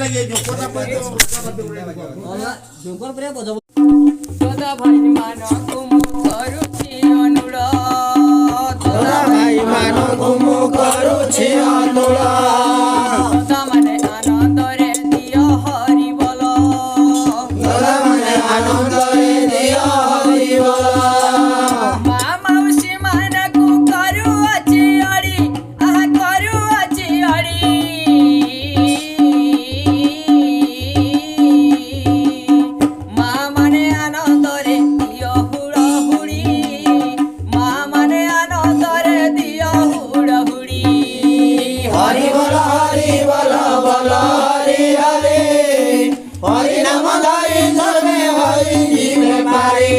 लगे जोकोटा पे जोकर पे बजाबो তোরা ভাই মানো কুমু করুছি অনুরোধ तोरा भाई मानो घुमु करूछि अनुरोध তোরা মানে আনন্দরে দিও হরি বল तोरा मने आनंद रे दियो हरि बोल মা মাউসী মানকু করুছি অড়ি আহা করুছি অড়ি মা মানে আনন্দরে দিও হুড় হুড়ি মা মানে আনন্দরে দিও হুড় হুড়ি हरि बोल बोल हरि हरि हरि नाम धरि सर्वे हरि जीवे पारी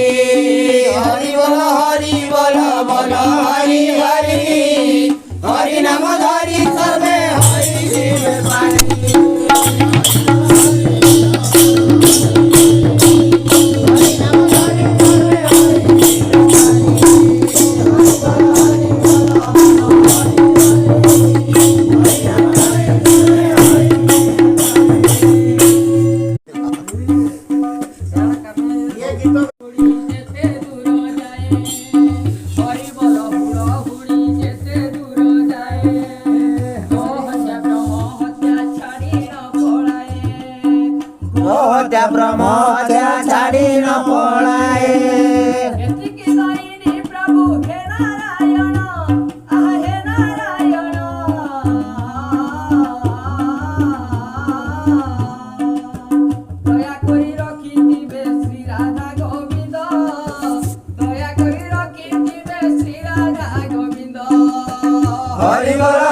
हरि बोल हरि हरि हरि नाम धरि सर्वे हरि जीवे पारी যেতে দূর যায় হরি বল হুড় হুড়ি যেতে দূর যায় হত্যা ব্রহ্ম হত্যা ছাড়ি ন পড়ায় हत्या ब्रह्म हत्या छाड़ी न पलाए এতিকি দাইনি প্রভু হে নারায়ণ আহা হে নারায়ণ দয়া করি রখিদিবে শ্রী রাধা গোবিন্দ দয়া করি রখিদিবে শ্রী রাধা গোবিন্দ हरि बोल